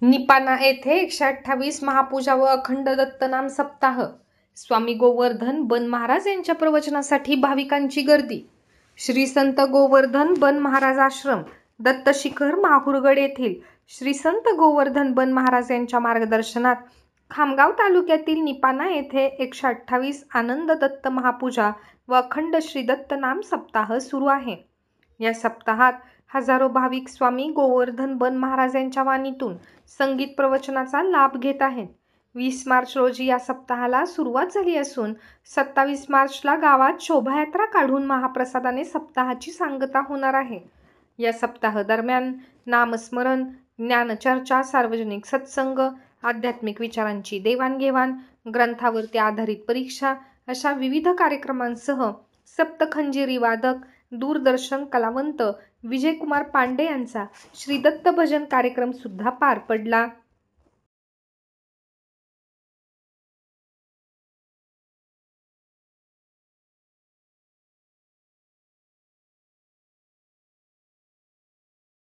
निपाणा येथे 128 महापूजा व अखंड दत्तनाम सप्ताह. स्वामी गोवर्धन बन महाराज यांच्या प्रवचनासाठी भाविकांची गर्दी. श्री संत गोवर्धन बन महाराज आश्रम, दत्तशिखर, माहुरगड येथील श्री संत गोवर्धन बन महाराज यांच्या मार्गदर्शनात खामगाव तालुक्यातील निपाणा येथे 128 आनंद दत्त महापूजा व अखंड श्री दत्तनाम सप्ताह सुरू आहे. या सप्ताहात हजारो भाविक स्वामी गोवर्धन बन महाराज यांच्या वाणीतून संगीत प्रवचनाचा लाभ घेत आहेत. 20 मार्च रोजी या सप्ताहाला सुरुवात झाली असून 27 मार्चला गावात शोभायात्रा काढून महाप्रसादाने सप्ताहाची सांगता होणार आहे. या सप्ताह दरम्यान नामस्मरण, ज्ञानचर्चा, सार्वजनिक सत्संग, आध्यात्मिक विचारांची देवाणघेवाण, ग्रंथावरती आधारित परीक्षा अशा विविध कार्यक्रमांसह सप्तखंजिरी वादक, दूरदर्शन कलावंत विजयकुमार पांडे यांचा श्री दत्त भजन कार्यक्रम सुद्धा पार पडला.